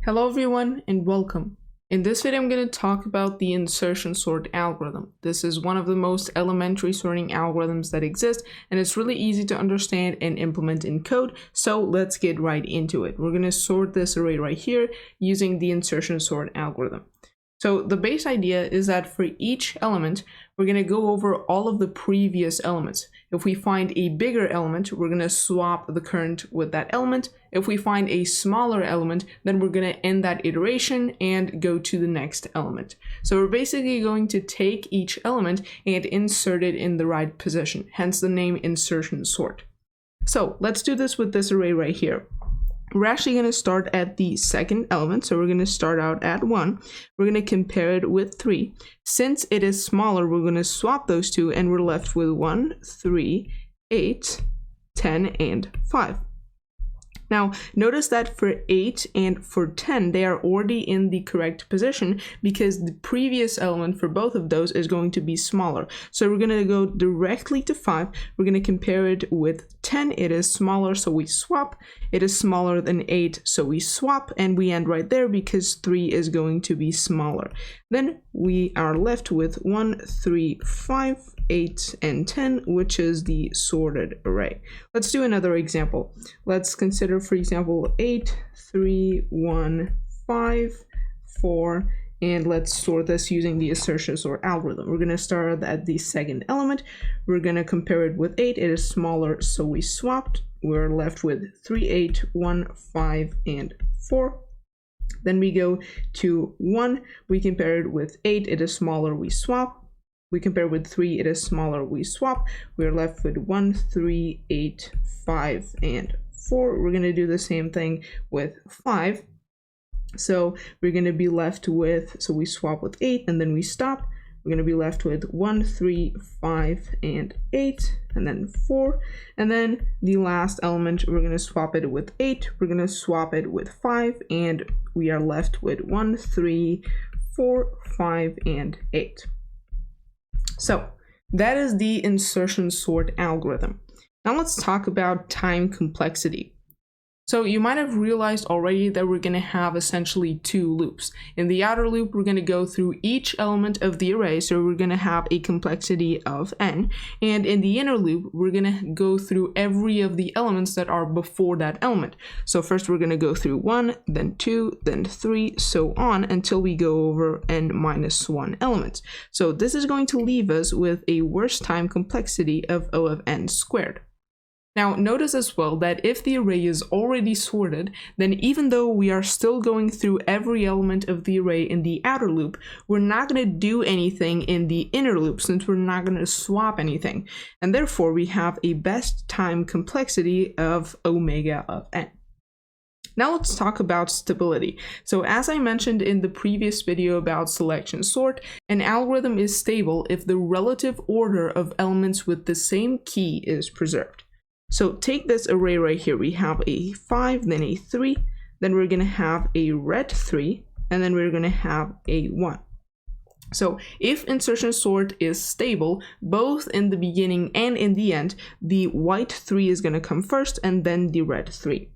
Hello everyone and welcome. In this video I'm going to talk about the insertion sort algorithm. This is one of the most elementary sorting algorithms that exist, and it's really easy to understand and implement in code, so let's get right into it. We're going to sort this array right here using the insertion sort algorithm. So the base idea is that for each element, we're going to go over all of the previous elements. If we find a bigger element, we're going to swap the current with that element. If we find a smaller element, then we're going to end that iteration and go to the next element. So we're basically going to take each element and insert it in the right position, hence the name insertion sort. So let's do this with this array right here. We're actually going to start at the second element, so we're going to start out at 1. We're going to compare it with 3. Since it is smaller, we're going to swap those two, and we're left with 1, 3, 8, 10, and 5. Now, notice that for 8 and for 10, they are already in the correct position because the previous element for both of those is going to be smaller. So we're going to go directly to 5. We're going to compare it with 10. It is smaller, so we swap. It is smaller than 8, so we swap, and we end right there because 3 is going to be smaller. Then we are left with 1, 3, 5, 8, and 10, which is the sorted array. Let's do another example. Let's consider, for example, 8, 3, 1, 5, 4, and let's sort this using the insertion sort algorithm. We're going to start at the second element. We're going to compare it with 8. It is smaller, so we swapped. We're left with 3, 8, 1, 5, and 4. Then we go to 1. We compare it with 8. It is smaller, we swap. We compare with 3, it is smaller, we swap. We're left with 1, 3, 8, 5, and 4. We're going to do the same thing with 5. So we're going to be left with, so we swap with 8 and then we stop. We're going to be left with 1, 3, 5, and 8, and then 4. And then the last element, we're going to swap it with 8. We're going to swap it with 5, and we are left with 1, 3, 4, 5, and 8. So that is the insertion sort algorithm. Now let's talk about time complexity. So you might have realized already that we're going to have essentially two loops. In the outer loop, we're going to go through each element of the array, so we're going to have a complexity of n. And in the inner loop, we're going to go through every of the elements that are before that element. So first we're going to go through 1, then 2, then 3, so on until we go over n minus 1 elements. So this is going to leave us with a worst time complexity of O of n squared. Now notice as well that if the array is already sorted, then even though we are still going through every element of the array in the outer loop, we're not going to do anything in the inner loop since we're not going to swap anything. And therefore we have a best time complexity of omega of n. Now let's talk about stability. So as I mentioned in the previous video about selection sort, an algorithm is stable if the relative order of elements with the same key is preserved. So take this array right here. We have a 5, then a 3, then we're going to have a red 3, and then we're going to have a 1. So if insertion sort is stable, both in the beginning and in the end, the white 3 is going to come first and then the red 3.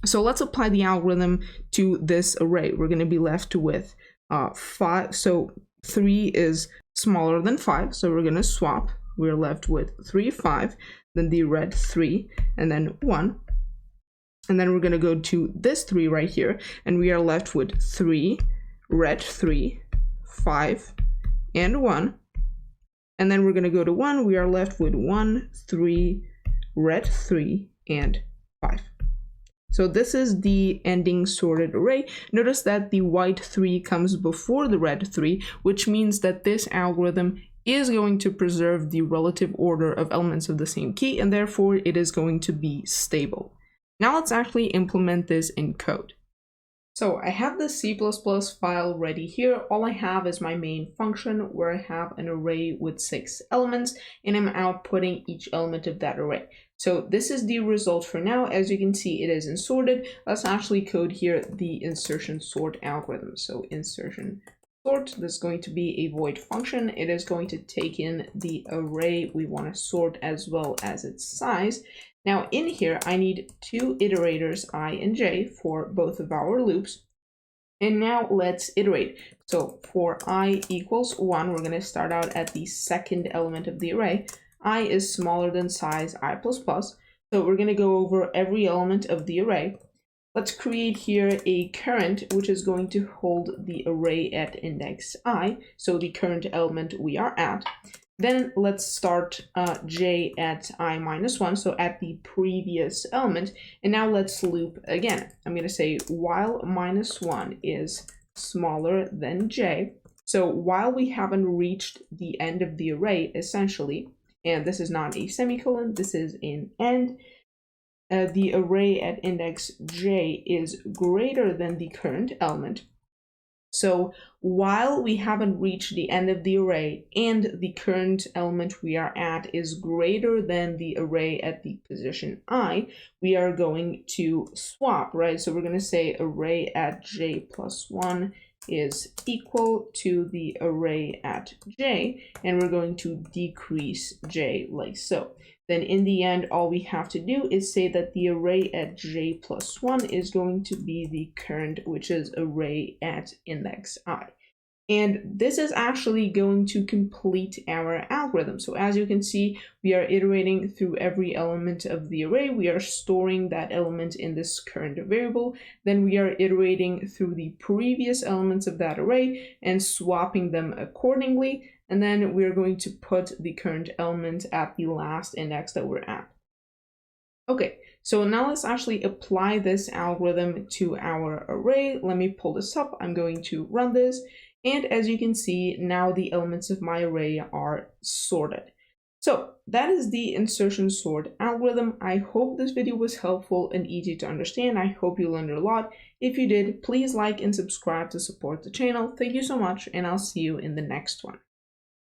So let's apply the algorithm to this array. We're going to be left with 5. So 3 is smaller than 5, so we're going to swap. We're left with 3, 5, then the red 3, and then 1. And then we're going to go to this 3 right here, and we are left with 3, red 3, 5, and 1. And then we're going to go to 1. We are left with 1, 3, red 3, and 5. So this is the ending sorted array. Notice that the white 3 comes before the red 3, which means that this algorithm is going to preserve the relative order of elements of the same key, and therefore it is going to be stable. Now let's actually implement this in code. So I have the C++ file ready here. All I have is my main function where I have an array with 6 elements, and I'm outputting each element of that array. So this is the result for now. As you can see, it is insorted. Let's actually code here the insertion sort algorithm. So insertion sort, that's going to be a void function. It is going to take in the array we want to sort as well as its size. Now in here, I need two iterators I and j for both of our loops. And now let's iterate. So for I equals 1, we're going to start out at the second element of the array. I is smaller than size I plus plus. So we're going to go over every element of the array. Let's create here a current, which is going to hold the array at index I, so the current element we are at. Then let's start j at I minus 1, so at the previous element. And now let's loop again. I'm going to say while minus 1 is smaller than j. So while we haven't reached the end of the array, essentially, and this is not a semicolon, this is an end, the array at index j is greater than the current element. So while we haven't reached the end of the array and the current element we are at is greater than the array at the position I, we are going to swap, right? So we're going to say array at j plus 1 is equal to the array at j, and we're going to decrease j like so. Then in the end, all we have to do is say that the array at j plus 1 is going to be the current, which is array at index I. And this is actually going to complete our algorithm. So as you can see, we are iterating through every element of the array. We are storing that element in this current variable. Then we are iterating through the previous elements of that array and swapping them accordingly. And then we're going to put the current element at the last index that we're at. Okay, so now let's actually apply this algorithm to our array. Let me pull this up. I'm going to run this. And as you can see, now the elements of my array are sorted. So that is the insertion sort algorithm. I hope this video was helpful and easy to understand. I hope you learned a lot. If you did, please like and subscribe to support the channel. Thank you so much, and I'll see you in the next one.